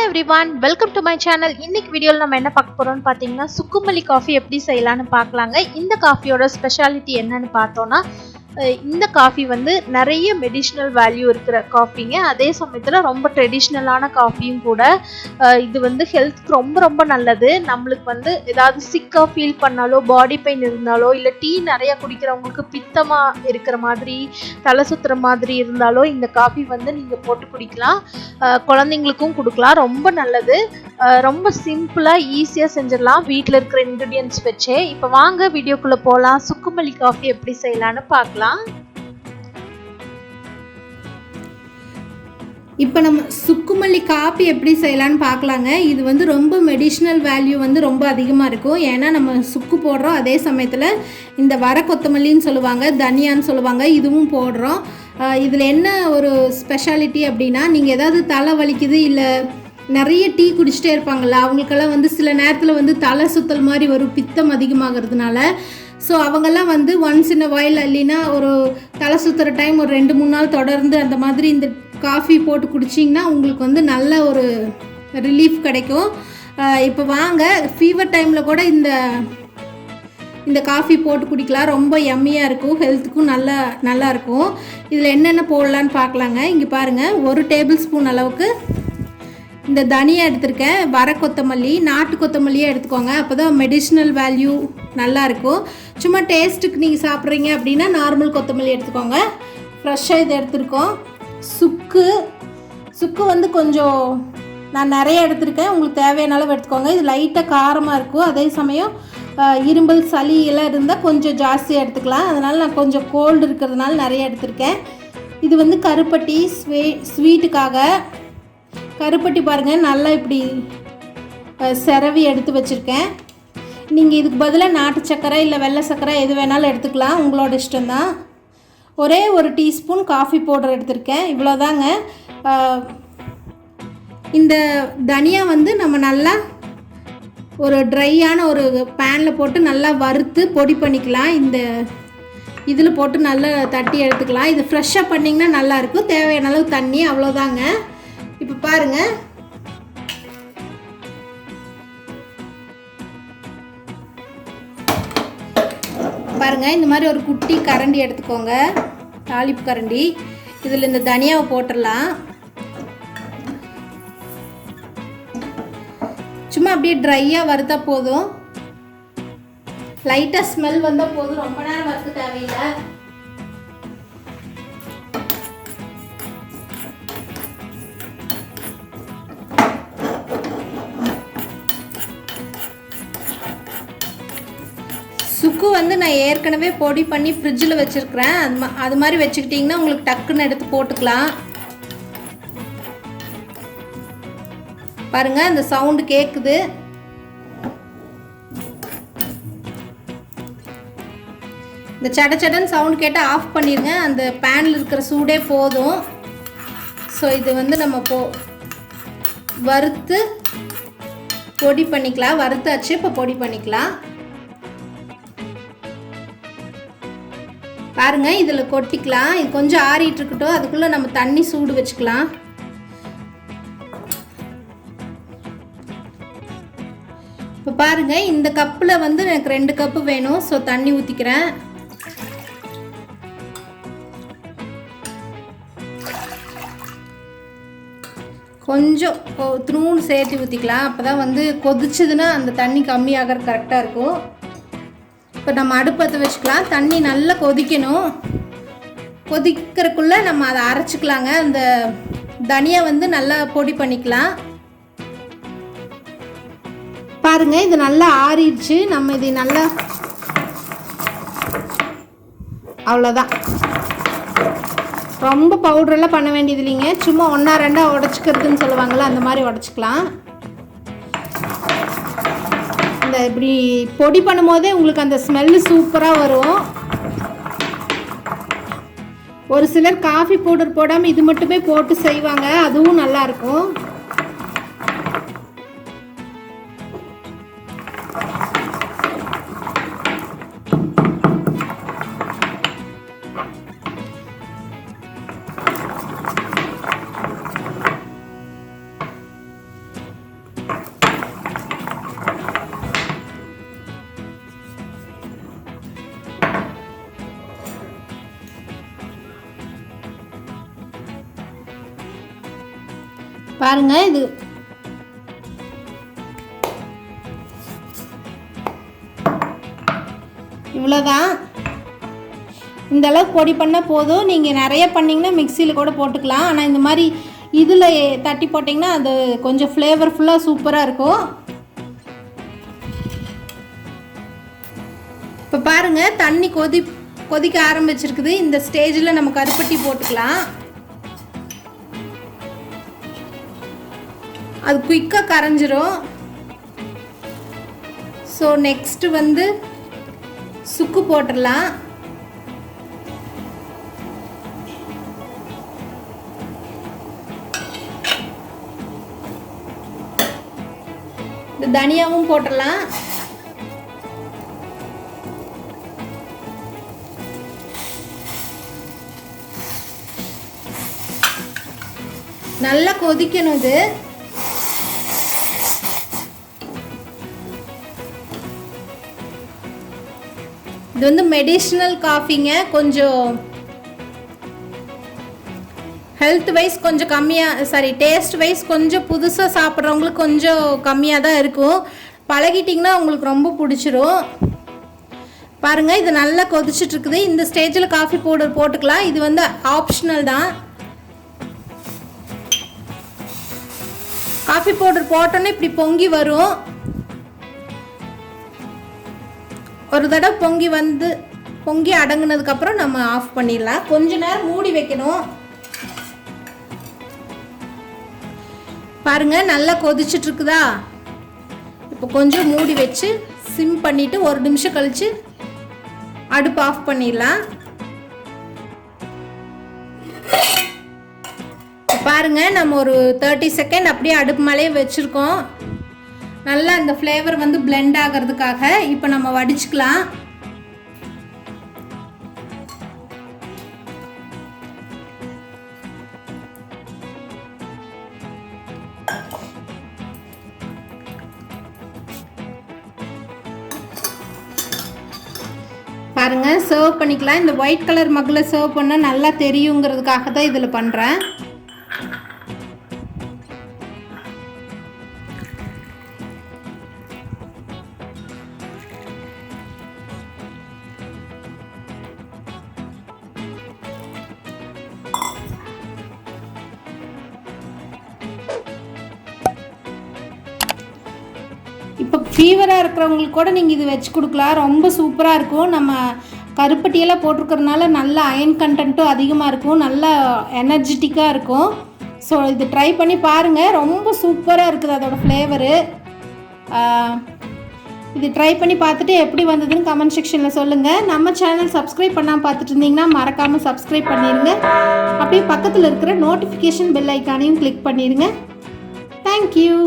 Everyone, welcome to my channel. இன்னைக்கு வீடியோவில் நம்ம என்ன பார்க்க போறோம்னு பார்த்தீங்கன்னா, சுக்குமல்லி காஃபி எப்படி செய்யலான்னு பார்க்கலாங்க. இந்த காஃபியோட ஸ்பெஷாலிட்டி என்னன்னு பார்த்தோன்னா, இந்த காஃபி வந்து நிறைய மெடிஷனல் வேல்யூ இருக்கிற காஃபிங்க. அதே சமயத்தில் ரொம்ப ட்ரெடிஷ்னலான காஃபியும் கூட. இது வந்து ஹெல்த்துக்கு ரொம்ப ரொம்ப நல்லது. நம்மளுக்கு வந்து ஏதாவது சிக்காக ஃபீல் பண்ணாலோ, பாடி பெயின் இருந்தாலோ, இல்லை டீ நிறையா குடிக்கிறவங்களுக்கு பித்தமாக இருக்கிற மாதிரி, தலை சுற்றுற மாதிரி இருந்தாலோ இந்த காஃபி வந்து நீங்கள் போட்டு குடிக்கலாம். குழந்தைங்களுக்கும் கொடுக்கலாம். ரொம்ப நல்லது. ரொம்ப சிம்பிளாக ஈஸியாக செஞ்சிடலாம் வீட்டில் இருக்கிற இன்க்ரீடியன்ட்ஸ் வச்சே. இப்போ வாங்க வீடியோக்குள்ளே போகலாம். சுக்குமல்லி காஃபி எப்படி செய்யலான்னு பார்க்கலாம். இப்போ நம்ம சுக்குமல்லி காஃபி எப்படி செய்யலான்னு பார்க்கலாங்க. இது வந்து ரொம்ப மெடிஷ்னல் வேல்யூ வந்து ரொம்ப அதிகமாக இருக்கும். ஏன்னா நம்ம சுக்கு போடுறோம், அதே சமயத்தில் இந்த வர கொத்தமல்லின்னு சொல்லுவாங்க, தனியான்னு சொல்லுவாங்க, இதுவும் போடுறோம். இதில் என்ன ஒரு ஸ்பெஷாலிட்டி அப்படின்னா, நீங்கள் ஏதாவது தலை வலிக்குது இல்லை நிறைய டீ குடிச்சிட்டே இருப்பாங்கள்ல, அவங்களுக்கெல்லாம் வந்து சில நேரத்தில் வந்து தலை சுத்தல் மாதிரி வரும், பித்தம் அதிகமாகிறதுனால. ஸோ அவங்கெல்லாம் வந்து ஒன்ஸ் இன் அ வைல் இல்லைன்னா ஒரு தலை சுற்றுற டைம் ஒரு 2-3 நாள் தொடர்ந்து அந்த மாதிரி இந்த காஃபி போட்டு குடிச்சிங்கன்னா உங்களுக்கு வந்து நல்ல ஒரு ரிலீஃப் கிடைக்கும். இப்போ வாங்க, ஃபீவர் டைமில் கூட இந்த காஃபி போட்டு குடிக்கலாம். ரொம்ப யம்மியாக இருக்கும், ஹெல்த்துக்கும் நல்லா இருக்கும். இதில் என்னென்ன போடலான்னு பார்க்கலாங்க. இங்கே பாருங்கள், 1 டேபிள் ஸ்பூன் அளவுக்கு இந்த தனியா எடுத்திருக்கேன். வர கொத்தமல்லி, நாட்டு கொத்தமல்லியே எடுத்துக்கோங்க, அப்போ தான் மெடிஷ்னல் வேல்யூ நல்லாயிருக்கும். சும்மா டேஸ்ட்டுக்கு நீங்கள் சாப்பிட்றீங்க அப்படின்னா நார்மல் கொத்தமல்லி எடுத்துக்கோங்க. ஃப்ரெஷ்ஷாக இது எடுத்துருக்கோம். சுக்கு வந்து கொஞ்சம் நான் நிறைய எடுத்திருக்கேன், உங்களுக்கு தேவையான அளவு எடுத்துக்கோங்க. இது லைட்டாக காரமாக இருக்கும். அதே சமயம் இரும்பல் சளி எல்லாம் இருந்தால் கொஞ்சம் ஜாஸ்தியாக எடுத்துக்கலாம். அதனால் நான் கொஞ்சம் கோல்டு இருக்கிறதுனால நிறைய எடுத்திருக்கேன். இது வந்து கருப்பட்டி ஸ்வீட்டுக்காக. கருப்பட்டி பாருங்கள், நல்லா இப்படி செரவி எடுத்து வச்சுருக்கேன். நீங்கள் இதுக்கு பதிலாக நாட்டு சர்க்கரை இல்லை வெள்ளை சர்க்கரை எது வேணாலும் எடுத்துக்கலாம், உங்களோட இஷ்டம்தான். ஒரே 1 டீஸ்பூன் காஃபி பவுடர் எடுத்திருக்கேன், இவ்வளோதாங்க. இந்த தனியா வந்து நம்ம நல்லா ஒரு ட்ரையான ஒரு பேனில் போட்டு நல்லா வறுத்து பொடி பண்ணிக்கலாம். இந்த இதில் போட்டு நல்லா தட்டி எடுத்துக்கலாம். இது ஃப்ரெஷ்ஷாக பண்ணிங்கன்னா நல்லாயிருக்கும். தேவையான அளவு தண்ணி, அவ்வளோதாங்க. இப்போ பாருங்கள், இந்த மாதிரி ஒரு குட்டி கரண்டி எடுத்துக்கோங்க, தாளிப்பு கரண்டி. இதில் இந்த தனியாவை போட்டுடலாம். சும்மா அப்படியே ட்ரையாக வறுத்தா போதும், லைட்டாக ஸ்மெல் வந்தால் போதும், ரொம்ப நேரம் வறுக்க தேவையில்லை. சுக்கு வந்து நான் ஏற்கனவே பொடி பண்ணி ஃப்ரிட்ஜில் வச்சுருக்கிறேன். அது மாதிரி வச்சுக்கிட்டிங்கன்னா உங்களுக்கு டக்குன்னு எடுத்து போட்டுக்கலாம். பாருங்கள், அந்த சவுண்டு கேட்குது. இந்த சடச்சடன்னு சவுண்டு கேட்டால் ஆஃப் பண்ணிடுங்க, அந்த பேனில் இருக்கிற சூடே போதும். ஸோ இது வந்து நம்ம வறுத்து பொடி பண்ணிக்கலாம். வறுத்தாச்சு, இப்போ பொடி பண்ணிக்கலாம். பாருங்கள், இதில் கொட்டிக்கலாம். இது கொஞ்சம் ஆறிட்டு இருக்கட்டும், அதுக்குள்ளே நம்ம தண்ணி சூடு வச்சுக்கலாம். இப்போ பாருங்கள், இந்த கப்பில் வந்து எனக்கு 2 கப்பு வேணும். ஸோ தண்ணி ஊற்றிக்கிறேன். கொஞ்சம் நூல் சேர்த்து ஊற்றிக்கலாம், அப்போ தான் வந்து கொதிச்சதுன்னா அந்த தண்ணி கம்மியாகிற கரெக்டாக இருக்கும். இப்போ நம்ம அடுப்பத்தை வச்சுக்கலாம். தண்ணி நல்லா கொதிக்கணும். கொதிக்கிறதுக்குள்ளே நம்ம அதை அரைச்சிக்கலாங்க. அந்த தனியா வந்து நல்லா பொடி பண்ணிக்கலாம். பாருங்கள், இது நல்லா ஆறிடுச்சு. நம்ம இது நல்லா, அவ்வளோதான். ரொம்ப பவுடரெல்லாம் பண்ண வேண்டியது இல்லைங்க. சும்மா 1-2 உடச்சிக்கிறதுன்னு சொல்லுவாங்கள்ல, அந்த மாதிரி உடச்சிக்கலாம். இந்த இப்படி பொடி பண்ணும்போதே உங்களுக்கு அந்த ஸ்மெல்லு சூப்பராக வரும். ஒரு சிலர் காஃபி பவுடர் போடாமல் இது மட்டுமே போட்டு செய்வாங்க, அதுவும் நல்லாயிருக்கும். பாருங்க இது இவ்வளோதான். இந்த அளவுக்கு பொடி பண்ணால் போதும். நீங்கள் நிறைய பண்ணிங்கன்னா மிக்சியில் கூட போட்டுக்கலாம். ஆனால் இந்த மாதிரி இதில் தட்டி போட்டிங்கன்னா அது கொஞ்சம் ஃப்ளேவர்ஃபுல்லாக சூப்பராக இருக்கும். இப்போ பாருங்கள் தண்ணி கொதிக்க ஆரம்பிச்சிருக்குது. இந்த ஸ்டேஜில் நம்ம கருப்பட்டி போட்டுக்கலாம். அது குயிக்காக கரைஞ்சிரும். ஸோ நெக்ஸ்ட்டு வந்து சுக்கு போட்டுடலாம். இந்த தனியாவும் போட்டுடலாம். நல்லா கொதிக்கணும் இது. இது வந்து மெடிசினல் காஃபிங்க. கொஞ்சம் ஹெல்த் வைஸ் கொஞ்சம் கம்மியாக, டேஸ்ட் வைஸ் கொஞ்சம் புதுசாக சாப்பிட்றவங்களுக்கு கொஞ்சம் கம்மியாக தான் இருக்கும். பழகிட்டிங்கன்னா உங்களுக்கு ரொம்ப பிடிச்சிரும். பாருங்கள் இது நல்லா கொதிச்சிட்ருக்குது. இந்த ஸ்டேஜில் காஃபி பவுடர் போட்டுக்கலாம். இது வந்து ஆப்ஷனல் தான். காஃபி பவுடர் போட்டோன்னே இப்படி பொங்கி வரும். ஒரு தடவை பொங்கி அடங்குனதுக்கப்புறம் நம்ம ஆஃப் பண்ணிடலாம். கொஞ்ச நேரம் மூடி வைக்கணும். பாருங்க நல்லா கொதிச்சுட்டு இருக்குதா. இப்போ கொஞ்சம் மூடி வச்சு சிம் பண்ணிட்டு 1 நிமிஷம் கழிச்சு அடுப்பு ஆஃப் பண்ணிடலாம். பாருங்க நம்ம ஒரு 30 செகண்ட் அப்படியே அடுப்பு மேலேயே வச்சுருக்கோம். நல்லா அந்த ஃப்ளேவர் வந்து பிளெண்ட் ஆகிறதுக்காக. இப்போ நம்ம வடிச்சுக்கலாம். பாருங்க சர்வ் பண்ணிக்கலாம். இந்த ஒயிட் கலர் மக்கில் சர்வ் பண்ணால் நல்லா தெரியுங்கிறதுக்காக தான் இதில் பண்ணுறேன். இப்போ ஃபீவராக இருக்கிறவங்களுக்கு கூட நீங்கள் இது வச்சு கொடுக்கலாம். ரொம்ப சூப்பராக இருக்கும். நம்ம கருப்பட்டியெல்லாம் போட்டிருக்கிறதுனால நல்ல அயன் கண்டென்ட்டும் அதிகமாக இருக்கும். நல்லா எனர்ஜெட்டிக்காக இருக்கும். ஸோ இது ட்ரை பண்ணி பாருங்கள். ரொம்ப சூப்பராக இருக்குது அதோடய ஃப்ளேவரு. இது ட்ரை பண்ணி பார்த்துட்டு எப்படி வந்ததுன்னு கமெண்ட் செக்ஷனில் சொல்லுங்கள். நம்ம சேனல் சப்ஸ்கிரைப் பண்ணாமல் பார்த்துட்டு இருந்தீங்கன்னா மறக்காமல் சப்ஸ்கிரைப் பண்ணிடுங்க. அப்படியே பக்கத்தில் இருக்கிற நோட்டிஃபிகேஷன் பெல் ஐக்கானையும் கிளிக் பண்ணிடுங்க. தேங்க்யூ.